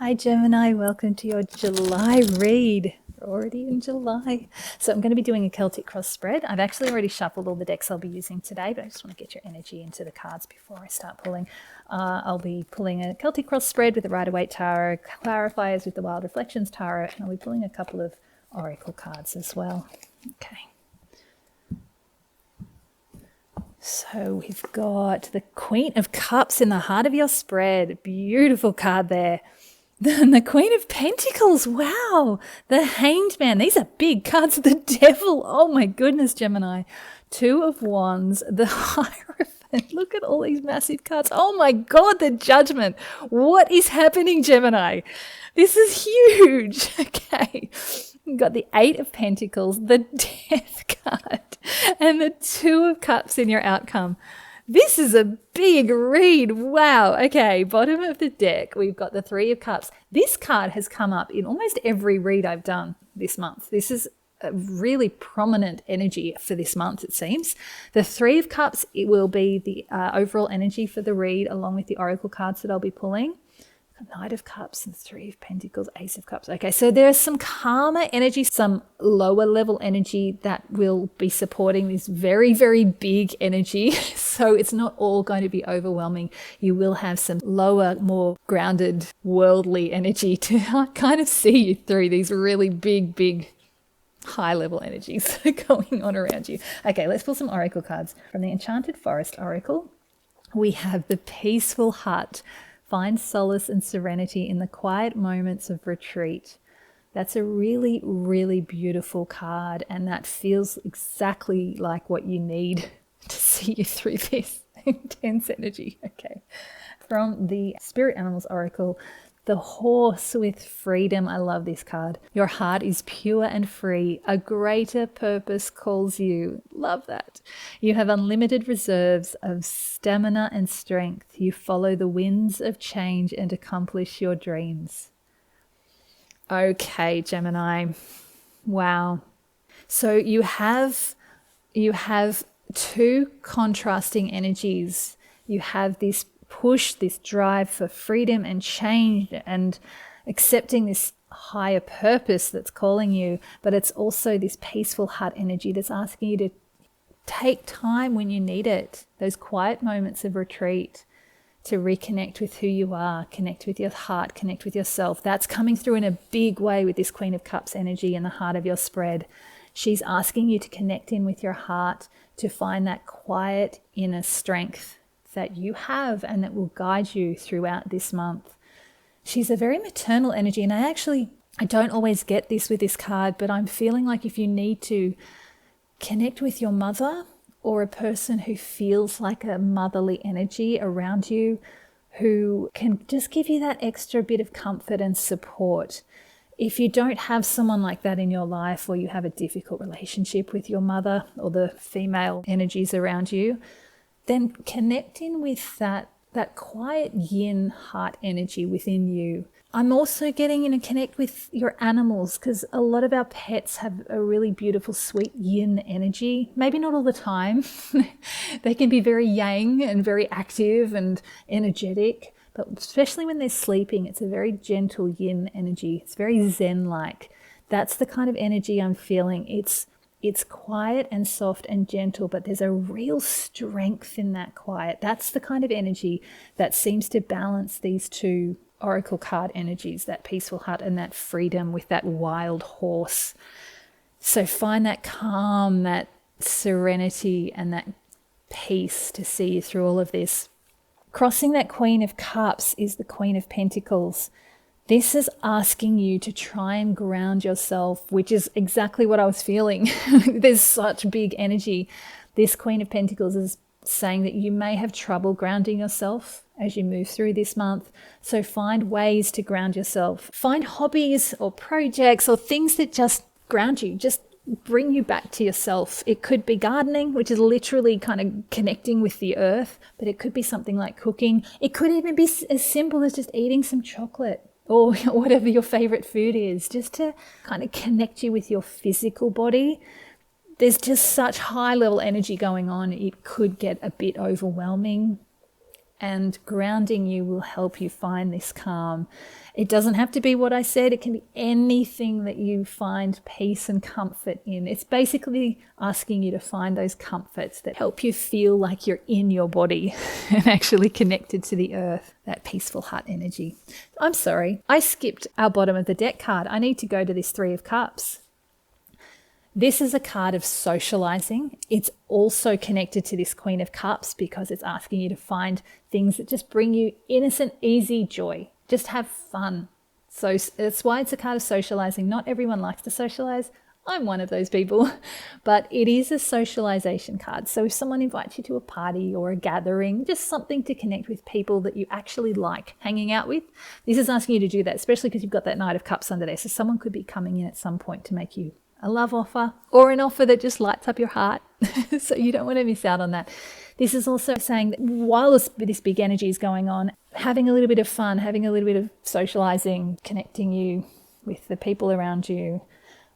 Hi Gemini, welcome to your July read. We're already in July. So I'm going to be doing a Celtic cross spread. I've actually already shuffled all the decks I'll be using today, but I just want to get your energy into the cards before I start pulling. I'll be pulling a Celtic cross spread with the Rider-Waite Tarot, clarifiers with the Wild Reflections Tarot, and I'll be pulling a couple of oracle cards as well. Okay. So we've got the Queen of Cups in the heart of your spread. Beautiful card there. Then the Queen of Pentacles, wow. The Hanged Man, these are big cards. The Devil, oh my goodness, Gemini. Two of Wands, the Hierophant. Look at all these massive cards. Oh my God, the Judgment. What is happening, Gemini? This is huge. Okay. We've got the Eight of Pentacles, the Death card, and the Two of Cups in your outcome. This is a big read. Wow. Okay, bottom of the deck, we've got the Three of Cups. This card has come up in almost every read I've done this month. This is a really prominent energy for this month, it seems. The Three of Cups, it will be the overall energy for the read, along with the oracle cards that I'll be pulling. Knight of Cups and Three of Pentacles, Ace of Cups. Okay, so there's some calmer energy, some lower level energy that will be supporting this very, very big energy. So it's not all going to be overwhelming. You will have some lower, more grounded, worldly energy to kind of see you through these really big, high level energies going on around you. Okay, let's pull some oracle cards. From the Enchanted Forest Oracle, we have the Peaceful Hut. Find solace and serenity in the quiet moments of retreat. That's a really, really beautiful card, and that feels exactly like what you need to see you through this intense energy. Okay. From the Spirit Animals Oracle, the Horse with Freedom. I love this card. Your heart is pure and free. A greater purpose calls you. Love that. You have unlimited reserves of stamina and strength. You follow the winds of change and accomplish your dreams. Okay, Gemini. Wow. So you have two contrasting energies. You have this push, this drive for freedom and change and accepting this higher purpose that's calling you, but it's also this peaceful heart energy that's asking you to take time when you need it, those quiet moments of retreat, to reconnect with who you are, connect with your heart, connect with yourself. That's coming through in a big way with this Queen of Cups energy in the heart of your spread. She's asking you to connect in with your heart, to find that quiet inner strength that you have and that will guide you throughout this month. She's a very maternal energy, and I don't always get this with this card, but I'm feeling like if you need to connect with your mother or a person who feels like a motherly energy around you, who can just give you that extra bit of comfort and support. If you don't have someone like that in your life, or you have a difficult relationship with your mother or the female energies around you, then connecting with that quiet yin heart energy within you. I'm also getting to connect with your animals, because a lot of our pets have a really beautiful, sweet yin energy. Maybe not all the time. They can be very yang and very active and energetic, but especially when they're sleeping, it's a very gentle yin energy. It's very zen-like. That's the kind of energy I'm feeling. It's quiet and soft and gentle, but there's a real strength in that quiet. That's the kind of energy that seems to balance these two oracle card energies, that peaceful heart and that freedom with that wild horse. So find that calm, that serenity and that peace to see you through all of this. Crossing that Queen of Cups is the Queen of Pentacles. This is asking you to try and ground yourself, which is exactly what I was feeling. There's such big energy. This Queen of Pentacles is saying that you may have trouble grounding yourself as you move through this month. So find ways to ground yourself. Find hobbies or projects or things that just ground you, just bring you back to yourself. It could be gardening, which is literally kind of connecting with the earth, but it could be something like cooking. It could even be as simple as just eating some chocolate, or whatever your favorite food is, just to kind of connect you with your physical body. There's just such high level energy going on. It could get a bit overwhelming. and grounding you will help you find this calm. It doesn't have to be what I said. It can be anything that you find peace and comfort in. It's basically asking you to find those comforts that help you feel like you're in your body and actually connected to the earth, that peaceful heart energy. I'm sorry, I skipped our bottom of the deck card. I need to go to this Three of Cups. This is a card of socializing. It's also connected to this Queen of Cups because it's asking you to find things that just bring you innocent, easy joy. Just have fun. So that's why it's a card of socializing. Not everyone likes to socialize. I'm one of those people, but it is a socialization card. So if someone invites you to a party or a gathering, just something to connect with people that you actually like hanging out with, this is asking you to do that, especially because you've got that Knight of Cups under there. So someone could be coming in at some point to make you a love offer or an offer that just lights up your heart. So you don't want to miss out on that. This is also saying that while this big energy is going on, having a little bit of fun, having a little bit of socializing, connecting you with the people around you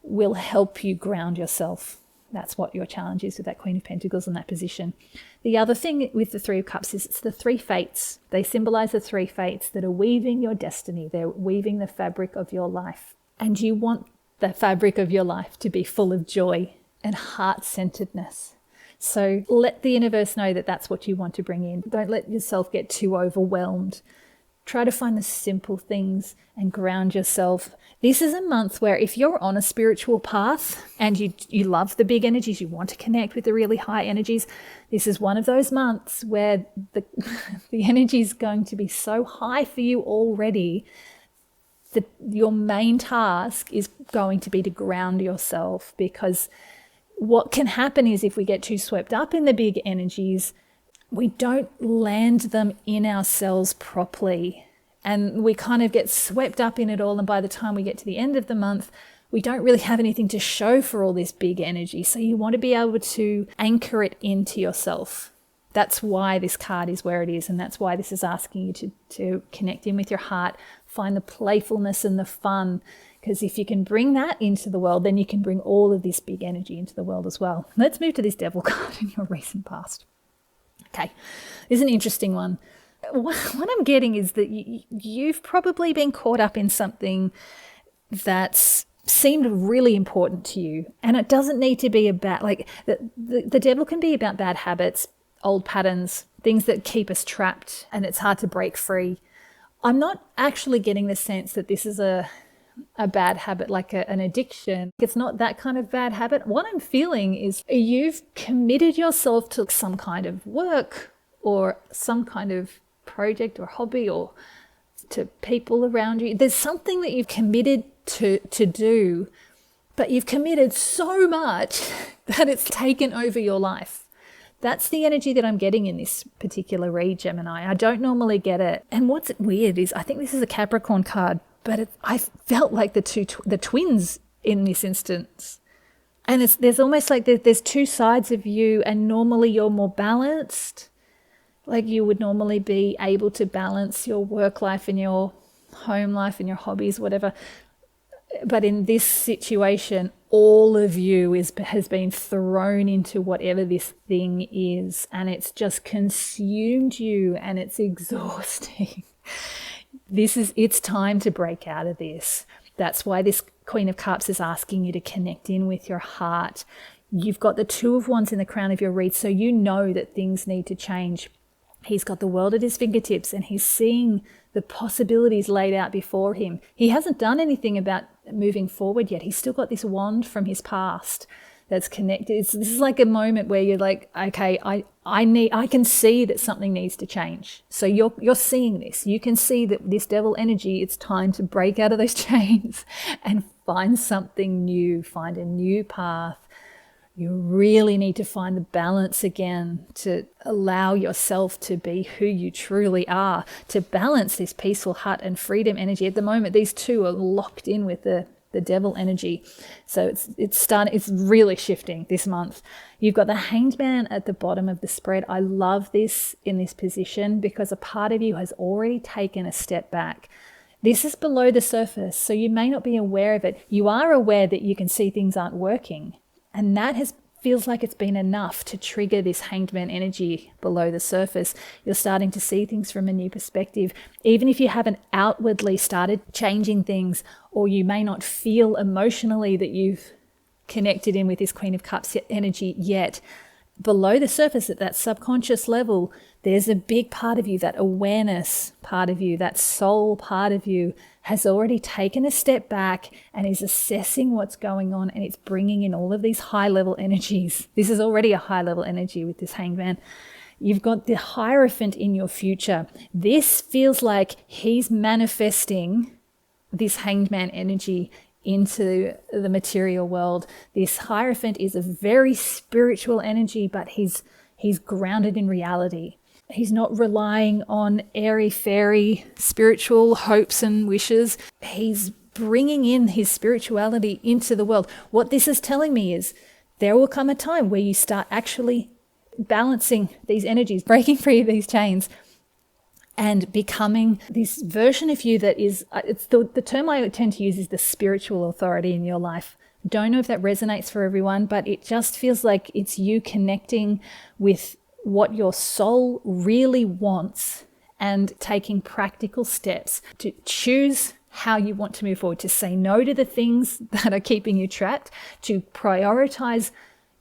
will help you ground yourself. That's what your challenge is with that Queen of Pentacles in that position. The other thing with the Three of Cups is it's the three fates. They symbolize the three fates that are weaving your destiny. They're weaving the fabric of your life. And you want the fabric of your life to be full of joy and heart-centeredness. So let the universe know that that's what you want to bring in. Don't let yourself get too overwhelmed. Try to find the simple things and ground yourself. This is a month where if you're on a spiritual path and you love the big energies, you want to connect with the really high energies, this is one of those months where the energy is going to be so high for you already that your main task is going to be to ground yourself, because what can happen is if we get too swept up in the big energies, we don't land them in ourselves properly. And we kind of get swept up in it all. And by the time we get to the end of the month, we don't really have anything to show for all this big energy. So you want to be able to anchor it into yourself. That's why this card is where it is. And that's why this is asking you to connect in with your heart, find the playfulness and the fun. Because if you can bring that into the world, then you can bring all of this big energy into the world as well. Let's move to this Devil card in your recent past. Okay, this is an interesting one. What I'm getting is that you've probably been caught up in something that's seemed really important to you. And it doesn't need to be about, like, the devil can be about bad habits, old patterns, things that keep us trapped and it's hard to break free. I'm not actually getting the sense that this is a bad habit, like an addiction. It's not that kind of bad habit. What I'm feeling is you've committed yourself to some kind of work or some kind of project or hobby or to people around you. There's something that you've committed to do, but you've committed so much that it's taken over your life. That's the energy that I'm getting in this particular read, Gemini. I don't normally get it. And what's weird is I think this is a Capricorn card, but I felt like the twins in this instance. And there's almost like there's two sides of you, and normally you're more balanced. Like you would normally be able to balance your work life and your home life and your hobbies, whatever. But in this situation, all of you has been thrown into whatever this thing is, and it's just consumed you, and it's exhausting. It's time to break out of this. That's why this Queen of Cups is asking you to connect in with your heart. You've got the Two of Wands in the crown of your wreath, so you know that things need to change. He's got the world at his fingertips and he's seeing the possibilities laid out before him. He hasn't done anything about moving forward yet. He's still got this wand from his past that's connected. This is like a moment where you're like, okay, I can see that something needs to change. So you're seeing this. You can see that this devil energy, it's time to break out of those chains and find something new, find a new path. You really need to find the balance again to allow yourself to be who you truly are, to balance this peaceful heart and freedom energy. At the moment, these two are locked in with the devil energy. So it's really shifting this month. You've got the Hanged Man at the bottom of the spread. I love this in this position because a part of you has already taken a step back. This is below the surface, so you may not be aware of it. You are aware that you can see things aren't working. And that feels like it's been enough to trigger this hanged man energy below the surface. You're starting to see things from a new perspective. Even if you haven't outwardly started changing things, or you may not feel emotionally that you've connected in with this Queen of Cups energy yet, below the surface at that subconscious level, there's a big part of you, that awareness part of you, that soul part of you has already taken a step back and is assessing what's going on, and it's bringing in all of these high level energies. This is already a high level energy with this Hanged Man. You've got the Hierophant in your future. This feels like he's manifesting this Hanged Man energy into the material world. This Hierophant is a very spiritual energy, but he's grounded in reality. He's not relying on airy-fairy spiritual hopes and wishes. He's bringing in his spirituality into the world. What this is telling me is there will come a time where you start actually balancing these energies, breaking free of these chains, and becoming this version of you that is, it's the term I tend to use is the spiritual authority in your life. Don't know if that resonates for everyone, but it just feels like it's you connecting with what your soul really wants and taking practical steps to choose how you want to move forward, to say no to the things that are keeping you trapped, to prioritize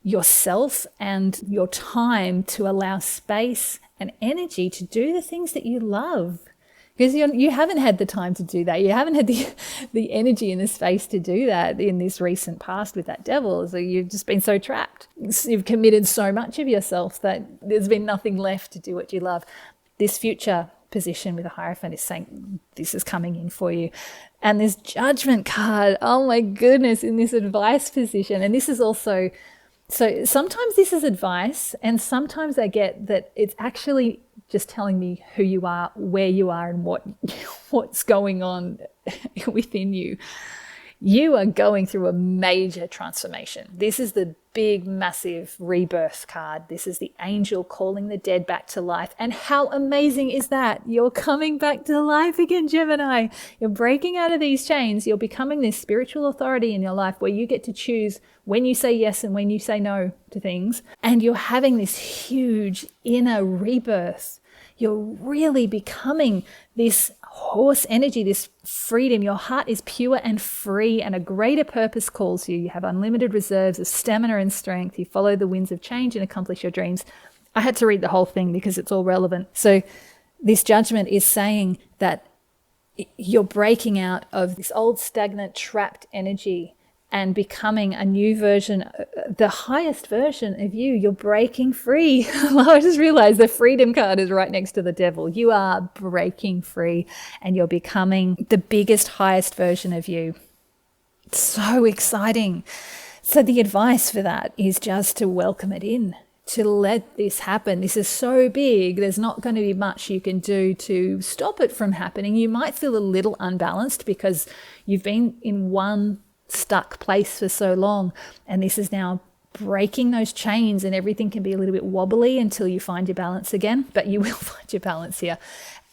yourself and your time to allow space and energy to do the things that you love. Because you haven't had the time to do that. You haven't had the energy and the space to do that in this recent past with that devil. So you've just been so trapped. You've committed so much of yourself that there's been nothing left to do what you love. This future position with a Hierophant is saying this is coming in for you. And this Judgment card, oh my goodness, in this advice position. And this is also, so sometimes this is advice, and sometimes I get that it's actually just telling me who you are, where you are, and what's going on within you. You are going through a major transformation. This is the big, massive rebirth card. This is the angel calling the dead back to life. And how amazing is that? You're coming back to life again, Gemini. You're breaking out of these chains. You're becoming this spiritual authority in your life where you get to choose when you say yes and when you say no to things. And you're having this huge inner rebirth. You're really becoming this horse energy, this freedom. Your heart is pure and free, and a greater purpose calls you. You have unlimited reserves of stamina and strength. You follow the winds of change and accomplish your dreams. I had to read the whole thing because it's all relevant. So this Judgment is saying that you're breaking out of this old, stagnant, trapped energy and becoming a new version, the highest version of you. You're breaking free. I just realized the Freedom card is right next to the devil. You are breaking free and you're becoming the biggest, highest version of you. It's so exciting. So the advice for that is just to welcome it in, to let this happen. This is so big. There's not going to be much you can do to stop it from happening. You might feel a little unbalanced because you've been in one stuck place for so long, and this is now breaking those chains, and everything can be a little bit wobbly until you find your balance again, but you will find your balance here.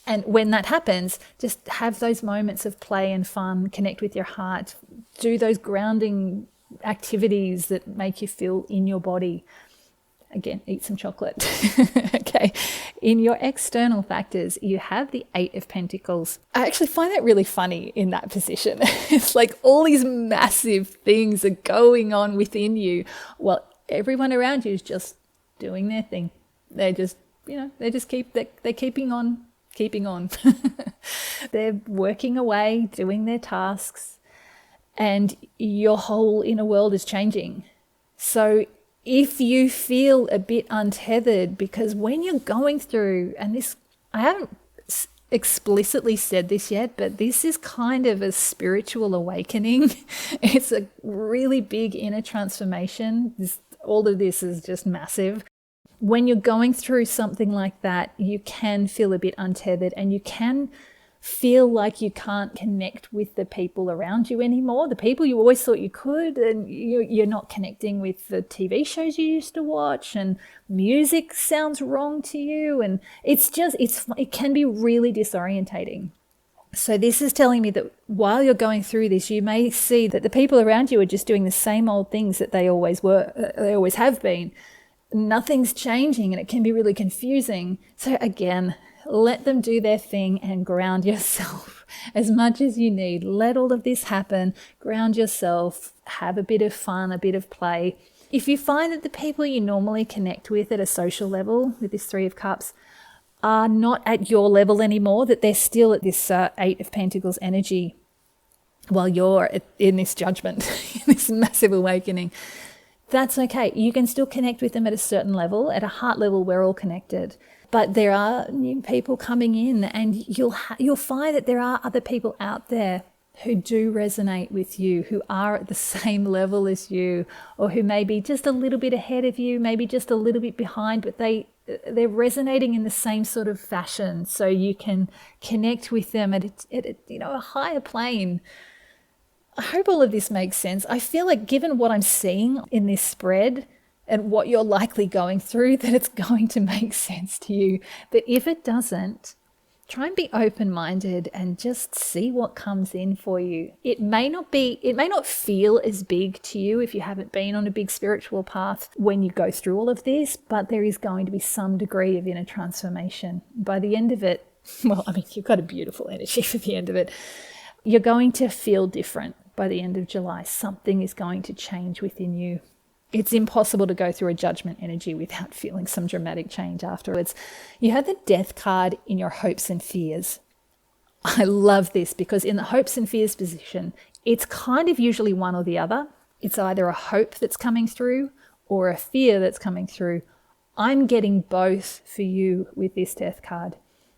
And when that happens, just have those moments of play and fun, connect with your heart, do those grounding activities that make you feel in your body. Again, eat some chocolate. Okay. In your external factors, you have the Eight of Pentacles. I actually find that really funny in that position. It's like all these massive things are going on within you while everyone around you is just doing their thing. They're just, they're keeping on. They're working away, doing their tasks, and your whole inner world is changing. So if you feel a bit untethered, because when you're going through, and this, I haven't explicitly said this yet, but this is kind of a spiritual awakening. It's a really big inner transformation. All of this is just massive. When you're going through something like that, you can feel a bit untethered, and you can feel like you can't connect with the people around you anymore, the people you always thought you could, and you're not connecting with the TV shows you used to watch, and music sounds wrong to you, and it can be really disorientating. So this is telling me that while you're going through this, you may see that the people around you are just doing the same old things that they always have been. Nothing's changing, and it can be really confusing. So again, let them do their thing and ground yourself as much as you need. Let all of this happen, ground yourself, have a bit of fun, a bit of play. If you find that the people you normally connect with at a social level, with this Three of Cups, are not at your level anymore, that they're still at this Eight of Pentacles energy while you're in this judgment, in this massive awakening, that's okay. You can still connect with them at a certain level. At a heart level, we're all connected. But there are new people coming in, and you'll find that there are other people out there who do resonate with you, who are at the same level as you, or who may be just a little bit ahead of you, maybe just a little bit behind, but they're resonating in the same sort of fashion, so you can connect with them at a higher plane. I hope all of this makes sense. I feel like, given what I'm seeing in this spread and what you're likely going through, that it's going to make sense to you. But if it doesn't, try and be open-minded and just see what comes in for you. It may not feel as big to you if you haven't been on a big spiritual path when you go through all of this, but there is going to be some degree of inner transformation. By the end of it, well, I mean, you've got a beautiful energy for the end of it. You're going to feel different by the end of July. Something is going to change within you. It's impossible to go through a judgment energy without feeling some dramatic change afterwards. You have the Death card in your hopes and fears. I love this because in the hopes and fears position, it's kind of usually one or the other. It's either a hope that's coming through or a fear that's coming through. I'm getting both for you with this Death card.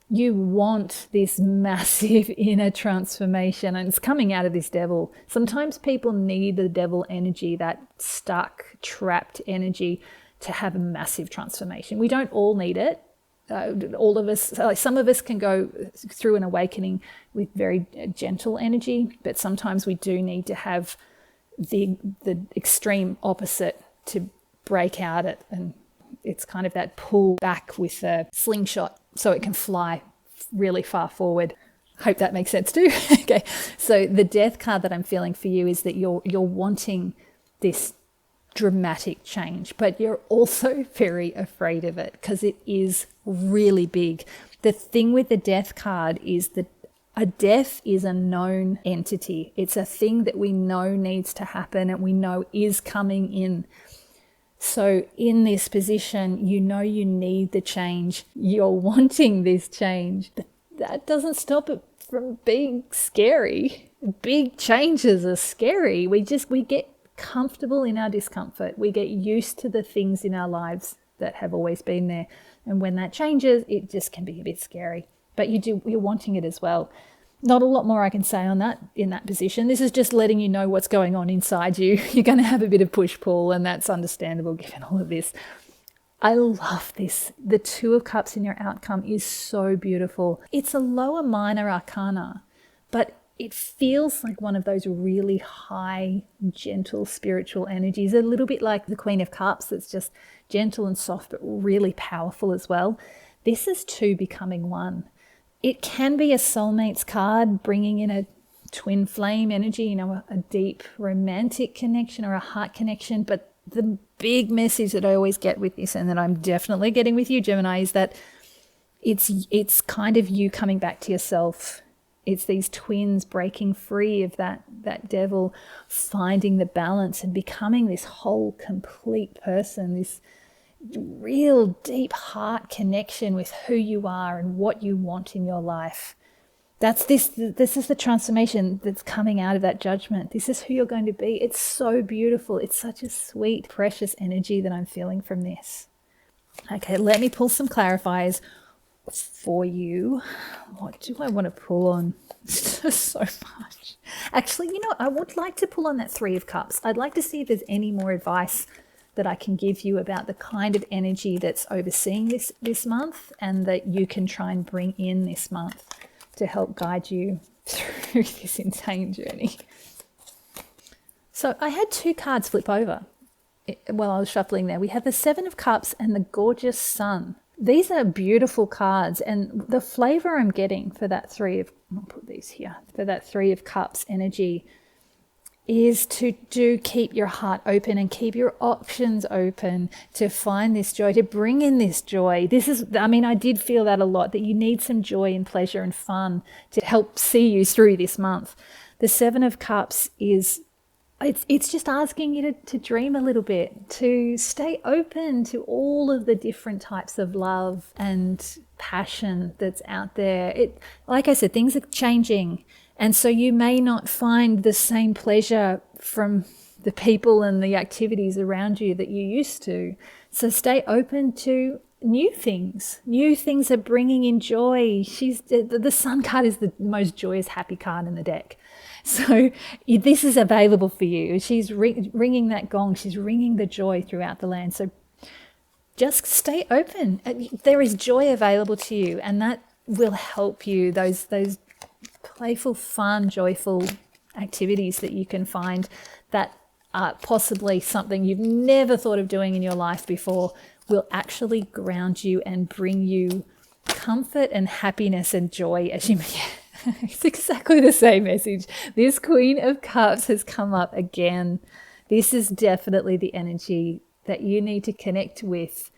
You want this massive inner transformation, and it's coming out of this Devil. Sometimes people need the Devil energy, that stuck, trapped energy, to have a massive transformation. We don't all need it. All of us, some of us can go through an awakening with very gentle energy, but sometimes we do need to have the extreme opposite to break out it. And it's kind of that pull back with a slingshot, so it can fly really far forward. Hope that makes sense too. Okay, so the Death card that I'm feeling for you is that you're wanting this dramatic change, but you're also very afraid of it because it is really big. The thing with the Death card is that a death is a known entity. It's a thing that we know needs to happen and we know is coming in. So in this position, you know you need the change. You're wanting this change, but that doesn't stop it from being scary. Big changes are scary. We get comfortable in our discomfort. We get used to the things in our lives that have always been there. And when that changes, it just can be a bit scary. But you're wanting it as well. Not a lot more I can say on that in that position. This is just letting you know what's going on inside you. You're going to have a bit of push-pull, and that's understandable given all of this. I love this. The Two of Cups in your outcome is so beautiful. It's a lower minor arcana, but it feels like one of those really high, gentle spiritual energies, a little bit like the Queen of Cups that's just gentle and soft, but really powerful as well. This is two becoming one. It can be a soulmates card, bringing in a twin flame energy, a deep romantic connection or a heart connection. But the big message that I always get with this, and that I'm definitely getting with you, Gemini, is that it's kind of you coming back to yourself. It's these twins breaking free of that devil, finding the balance and becoming this whole complete person, this real deep heart connection with who you are and what you want in your life. This is the transformation that's coming out of that judgment. This is who you're going to be. It's so beautiful. It's such a sweet, precious energy that I'm feeling from this. Okay, let me pull some clarifiers for you. What do I want to pull on? So much. Actually, I would like to pull on that Three of Cups. I'd like to see if there's any more advice that I can give you about the kind of energy that's overseeing this month, and that you can try and bring in this month to help guide you through this insane journey. So I had two cards flip over while I was shuffling there. We have the Seven of Cups and the gorgeous Sun. These are beautiful cards, and the flavor I'm getting for that I'll put these here, for that Three of Cups energy is to keep your heart open and keep your options open to find this joy, to bring in this joy. I did feel that a lot, that you need some joy and pleasure and fun to help see you through this month. The Seven of Cups it's just asking you to dream a little bit, to stay open to all of the different types of love and passion that's out there. Like I said, things are changing. And so you may not find the same pleasure from the people and the activities around you that you used to. So stay open to new things. New things are bringing in joy. The Sun card is the most joyous, happy card in the deck. So this is available for you. She's ringing that gong. She's ringing the joy throughout the land. So just stay open. There is joy available to you, and that will help you. Those playful, fun, joyful activities that you can find that are possibly something you've never thought of doing in your life before will actually ground you and bring you comfort and happiness and joy as you It's exactly the same message. This Queen of Cups has come up again. This is definitely the energy that you need to connect with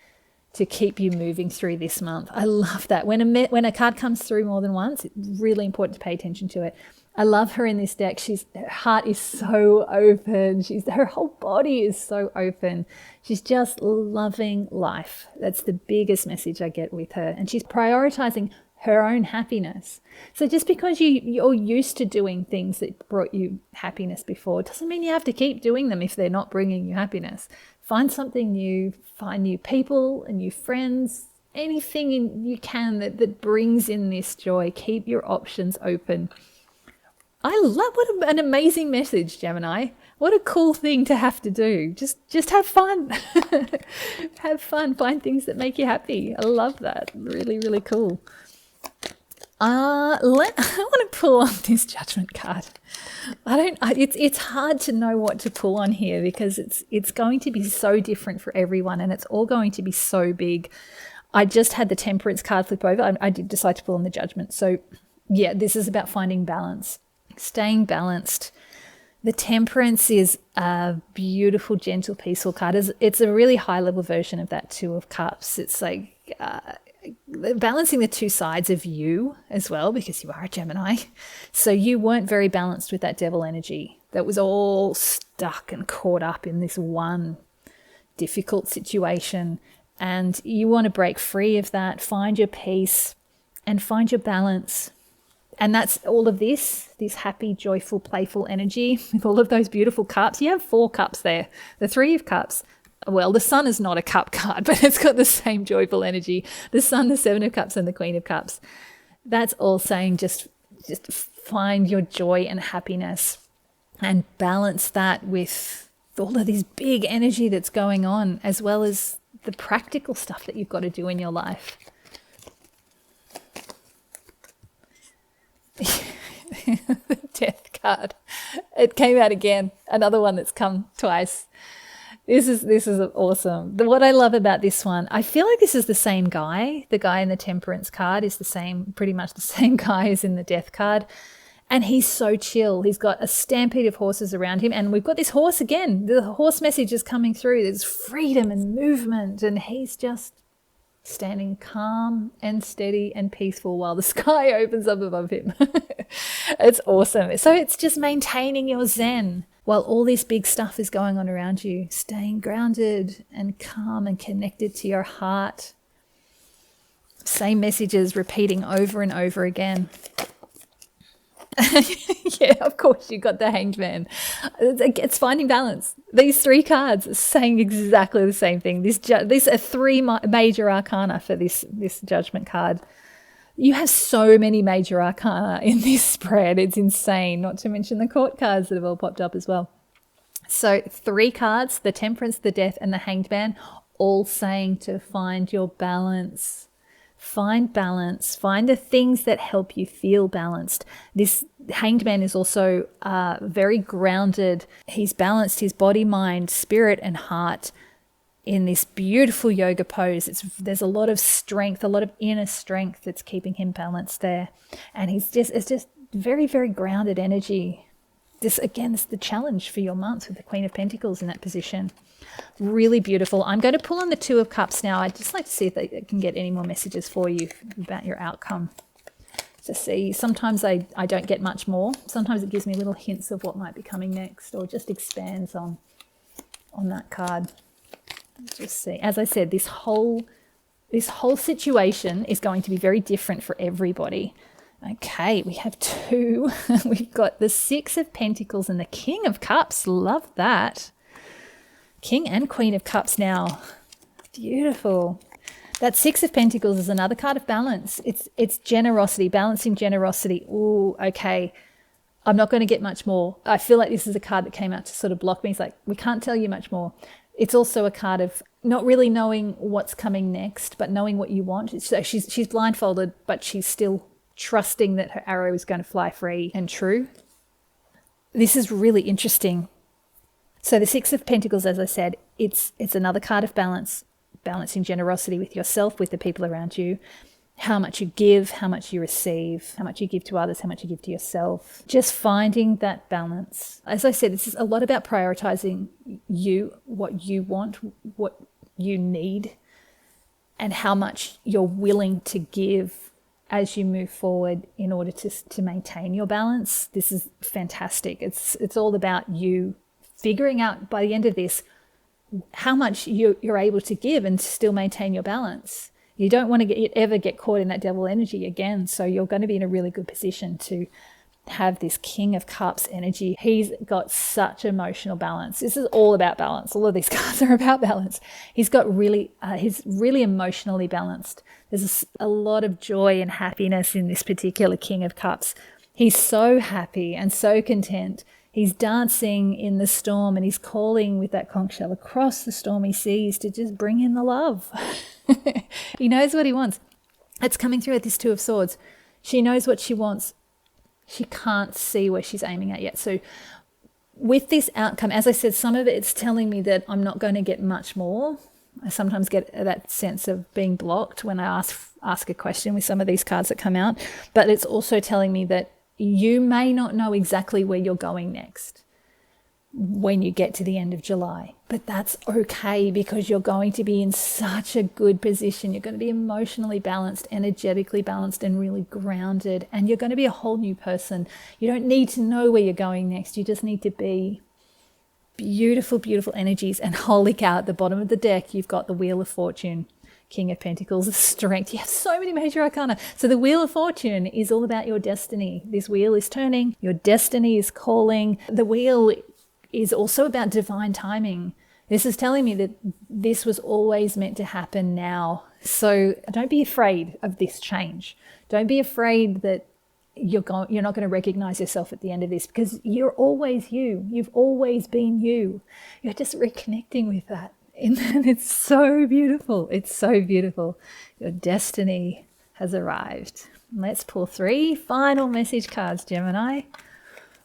to keep you moving through this month. I love that. When a card comes through more than once, it's really important to pay attention to it. I love her in this deck. Her heart is so open. Her whole body is so open. She's just loving life. That's the biggest message I get with her. And she's prioritizing her own happiness. So just because you're used to doing things that brought you happiness before, doesn't mean you have to keep doing them if they're not bringing you happiness. Find something new, find new people and new friends, anything you can that brings in this joy. Keep your options open. What an amazing message, Gemini. What a cool thing to have to do. Just have fun. Have fun. Find things that make you happy. I love that. Really, really cool. I want to pull on this Judgment card. It's hard to know what to pull on here because it's going to be so different for everyone, and it's all going to be so big. I just had the Temperance card flip over. I did decide to pull on the Judgment. So yeah, this is about finding balance, staying balanced. The Temperance is a beautiful, gentle, peaceful card. It's a really high level version of that Two of Cups. It's like balancing the two sides of you as well, because you are a Gemini. So you weren't very balanced with that Devil energy that was all stuck and caught up in this one difficult situation. And you want to break free of that, find your peace and find your balance. And that's all of this happy, joyful, playful energy with all of those beautiful cups. You have 4 cups there. The Three of Cups. Well, the Sun is not a cup card, but it's got the same joyful energy. The Sun, the Seven of Cups, and the Queen of Cups. That's all saying just find your joy and happiness and balance that with all of this big energy that's going on, as well as the practical stuff that you've got to do in your life. The Death card. It came out again. Another one that's come twice. This is awesome. What I love about this one, I feel like this is the same guy. The guy in the Temperance card is pretty much the same guy as in the Death card. And he's so chill. He's got a stampede of horses around him. And we've got this horse again. The horse message is coming through. There's freedom and movement. And he's just standing calm and steady and peaceful while the sky opens up above him. It's awesome. So it's just maintaining your zen while all this big stuff is going on around you, staying grounded and calm and connected to your heart. Same messages repeating over and over again. Yeah, of course, you got the Hanged Man. It's finding balance. These 3 cards are saying exactly the same thing. These are 3 major arcana for this Judgment card. You have so many major arcana in this spread. It's insane, not to mention the Court cards that have all popped up as well. So 3 cards, the Temperance, the Death, and the Hanged Man, all saying to find your balance. Find balance. Find the things that help you feel balanced. This Hanged Man is also very grounded. He's balanced his body, mind, spirit, and heart. in this beautiful yoga pose. There's a lot of strength, a lot of inner strength that's keeping him balanced there. And it's just very, very grounded energy. This, again, is the challenge for your month with the Queen of Pentacles in that position. Really beautiful. I'm going to pull on the Two of Cups now. I'd just like to see if I can get any more messages for you about your outcome. To see, sometimes I don't get much more. Sometimes it gives me little hints of what might be coming next, or just expands on that card. Let's just see. As I said, this whole situation is going to be very different for everybody. Okay, we have two. We've got the Six of Pentacles and the King of Cups. Love that. King and Queen of Cups now. Beautiful. That Six of Pentacles is another card of balance. It's generosity, balancing generosity. Ooh, okay. I'm not going to get much more. I feel like this is a card that came out to sort of block me. It's like, we can't tell you much more. It's also a card of not really knowing what's coming next, but knowing what you want. So she's blindfolded, but she's still trusting that her arrow is going to fly free and true. This is really interesting. So the Six of Pentacles, as I said, it's another card of balance, balancing generosity with yourself, with the people around you, how much you give, how much you receive, how much you give to others, how much you give to yourself. Just finding that balance. As I said, this is a lot about prioritizing you, what you want, what you need, and how much you're willing to give as you move forward in order to maintain your balance. This is fantastic. It's all about you figuring out by the end of this how much you're able to give and still maintain your balance. You don't want to ever get caught in that devil energy again. So you're going to be in a really good position to have this King of Cups energy. He's got such emotional balance. This is all about balance. All of these cards are about balance. He's really emotionally balanced. There's a lot of joy and happiness in this particular King of Cups. He's so happy and so content. He's dancing in the storm, and he's calling with that conch shell across the stormy seas to just bring in the love. He knows what he wants. It's coming through at this Two of Swords. She knows what she wants. She can't see where she's aiming at yet. So with this outcome, as I said, some of it's telling me that I'm not going to get much more. I sometimes get that sense of being blocked when I ask a question with some of these cards that come out. But it's also telling me that you may not know exactly where you're going next when you get to the end of July. But that's okay, because you're going to be in such a good position. You're going to be emotionally balanced, energetically balanced, and really grounded. And you're going to be a whole new person. You don't need to know where you're going next. You just need to be. Beautiful, beautiful energies. And holy cow, at the bottom of the deck, you've got the Wheel of Fortune. King of Pentacles, strength. You have so many major arcana. So the Wheel of Fortune is all about your destiny. This wheel is turning. Your destiny is calling. The wheel is also about divine timing. This is telling me that this was always meant to happen now. So don't be afraid of this change. Don't be afraid that you're not going to recognize yourself at the end of this, because you're always you. You've always been you. You're just reconnecting with that. And it's so beautiful. It's so beautiful. Your destiny has arrived. Let's pull 3 final message cards, Gemini.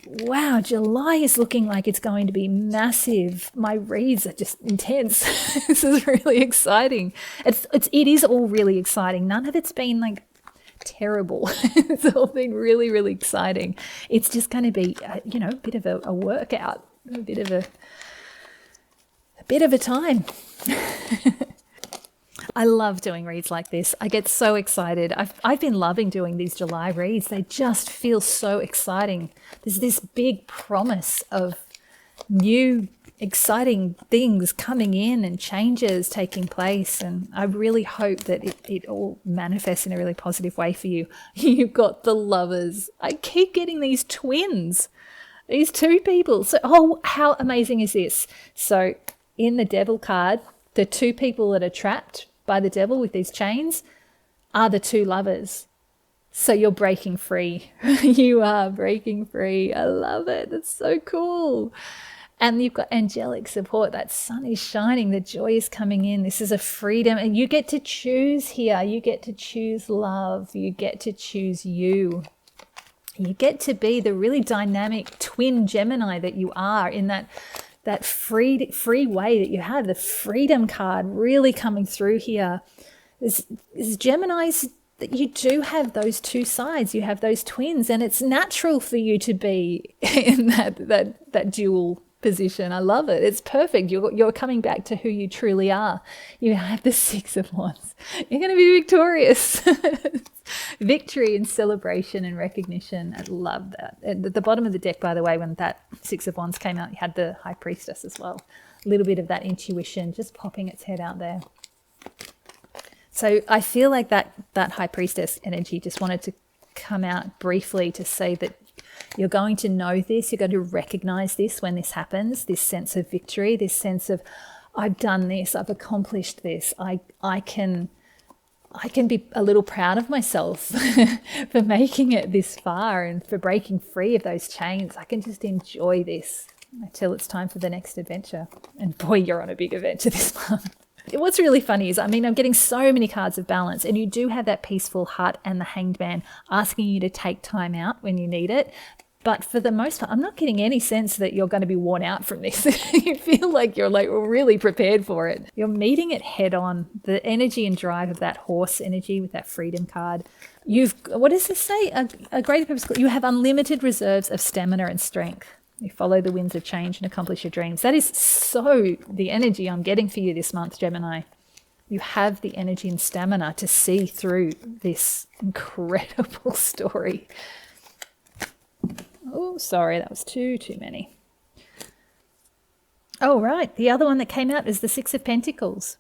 Wow, July is looking like it's going to be massive. My reads are just intense. This is really exciting. It is all really exciting. None of it's been like terrible. It's all been really, really exciting. It's just going to be, a bit of a workout, a bit of a time. I love doing reads like this. I get so excited. I've been loving doing these July reads. They just feel so exciting. There's this big promise of new, exciting things coming in and changes taking place. And I really hope that it all manifests in a really positive way for you. You've got the Lovers. I keep getting these twins, these two people. So, how amazing is this? So in the Devil card, the two people that are trapped by the devil with these chains are the two lovers. So you're breaking free. You are breaking free. I love it. That's so cool. And you've got angelic support. That sun is shining. The joy is coming in. This is a freedom. And you get to choose here. You get to choose love. You get to choose you. You get to be the really dynamic twin Gemini that you are, in that that free way that you have, the freedom card really coming through here. Is Gemini's that you do have those two sides, you have those twins, and it's natural for you to be in that dual position. I love it. It's perfect. You're coming back to who you truly are. You have the Six of Wands. You're going to be victorious. Victory and celebration and recognition. I love that. At the bottom of the deck, by the way, when that Six of Wands came out, you had the High Priestess as well. A little bit of that intuition just popping its head out there. So I feel like that High Priestess energy just wanted to come out briefly to say that you're going to know this, you're going to recognize this when this happens, this sense of victory, this sense of, I've done this, I've accomplished this, I can be a little proud of myself for making it this far and for breaking free of those chains. I can just enjoy this until it's time for the next adventure. And boy, you're on a big adventure this month. What's really funny is, I'm getting so many cards of balance, and you do have that peaceful heart and the Hanged Man asking you to take time out when you need it. But for the most part, I'm not getting any sense that you're going to be worn out from this. You feel like you're really prepared for it. You're meeting it head on. The energy and drive of that horse energy with that freedom card. What does this say? A greater purpose. You have unlimited reserves of stamina and strength. You follow the winds of change and accomplish your dreams. That is so the energy I'm getting for you this month, Gemini. You have the energy and stamina to see through this incredible story. Oh, sorry, that was too many. Oh, right. The other one that came out is the Six of Pentacles.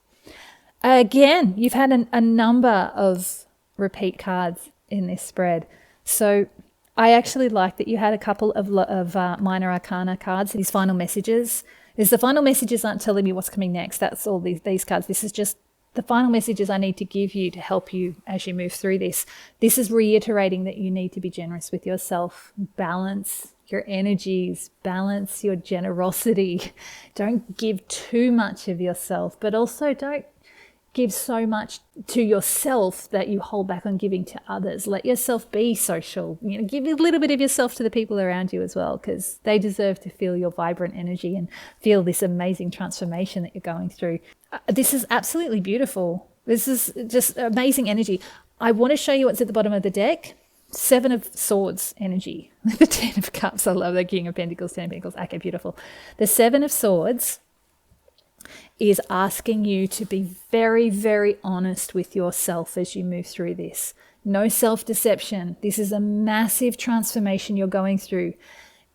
Again, you've had a number of repeat cards in this spread. So I actually like that you had a couple of minor arcana cards, these final messages. The final messages aren't telling me what's coming next. That's all these cards. This is just the final messages I need to give you to help you as you move through this. This is reiterating that you need to be generous with yourself, balance your energies, balance your generosity. Don't give too much of yourself, but also don't give so much to yourself that you hold back on giving to others. Let yourself be social. Give a little bit of yourself to the people around you as well, because they deserve to feel your vibrant energy and feel this amazing transformation that you're going through. This is absolutely beautiful. This is just amazing energy. I want to show you what's at the bottom of the deck. Seven of Swords energy. The Ten of Cups. I love the King of Pentacles, Ten of Pentacles. Okay, beautiful. The Seven of Swords is asking you to be very, very honest with yourself as you move through this. No self-deception. This is a massive transformation you're going through.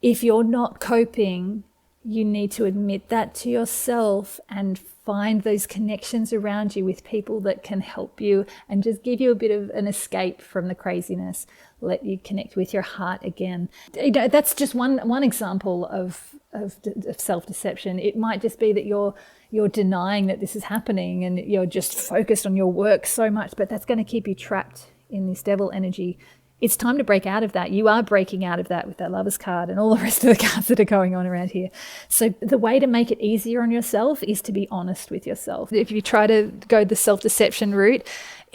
If you're not coping, you need to admit that to yourself and find those connections around you with people that can help you and just give you a bit of an escape from the craziness. Let you connect with your heart again. That's just one example of self-deception. It might just be that you're denying that this is happening and you're just focused on your work so much, but that's going to keep you trapped in this devil energy. It's time to break out of that. You are breaking out of that with that Lover's card and all the rest of the cards that are going on around here. So the way to make it easier on yourself is to be honest with yourself. If you try to go the self-deception route,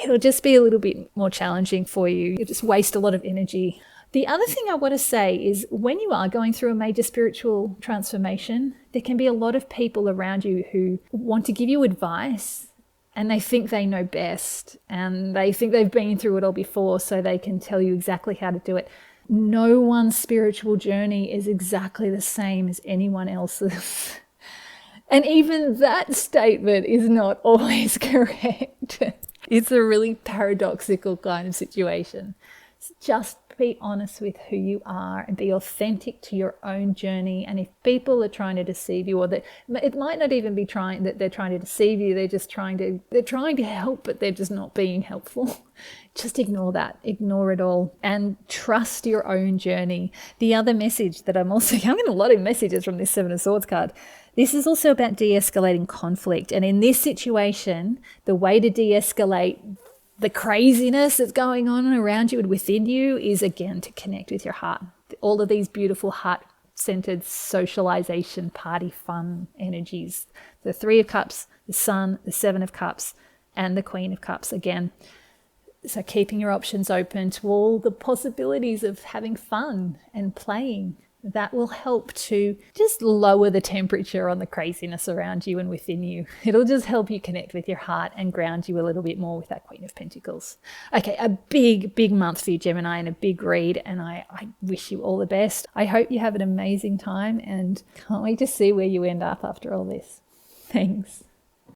it'll just be a little bit more challenging for you. You'll just waste a lot of energy. The other thing I want to say is when you are going through a major spiritual transformation, there can be a lot of people around you who want to give you advice and they think they know best and they think they've been through it all before, so they can tell you exactly how to do it. No one's spiritual journey is exactly the same as anyone else's. And even that statement is not always correct. It's a really paradoxical kind of situation. Just be honest with who you are and be authentic to your own journey. And if people are trying to deceive you, or that it might not even be that they're trying to deceive you, they're trying to help, but they're just not being helpful. Just ignore that, ignore it all, and trust your own journey. The other message that I'm getting a lot of messages from this Seven of Swords card. This is also about de-escalating conflict. And in this situation, the way to de-escalate the craziness that's going on around you and within you is, again, to connect with your heart. All of these beautiful heart-centered socialization, party, fun energies. The Three of Cups, the Sun, the Seven of Cups, and the Queen of Cups again. So keeping your options open to all the possibilities of having fun and playing that will help to just lower the temperature on the craziness around you and within you. It'll just help you connect with your heart and ground you a little bit more with that Queen of Pentacles. Okay, a big month for you, Gemini, and a big read, and I wish you all the best. I hope you have an amazing time and can't wait to see where you end up after all this. Thanks.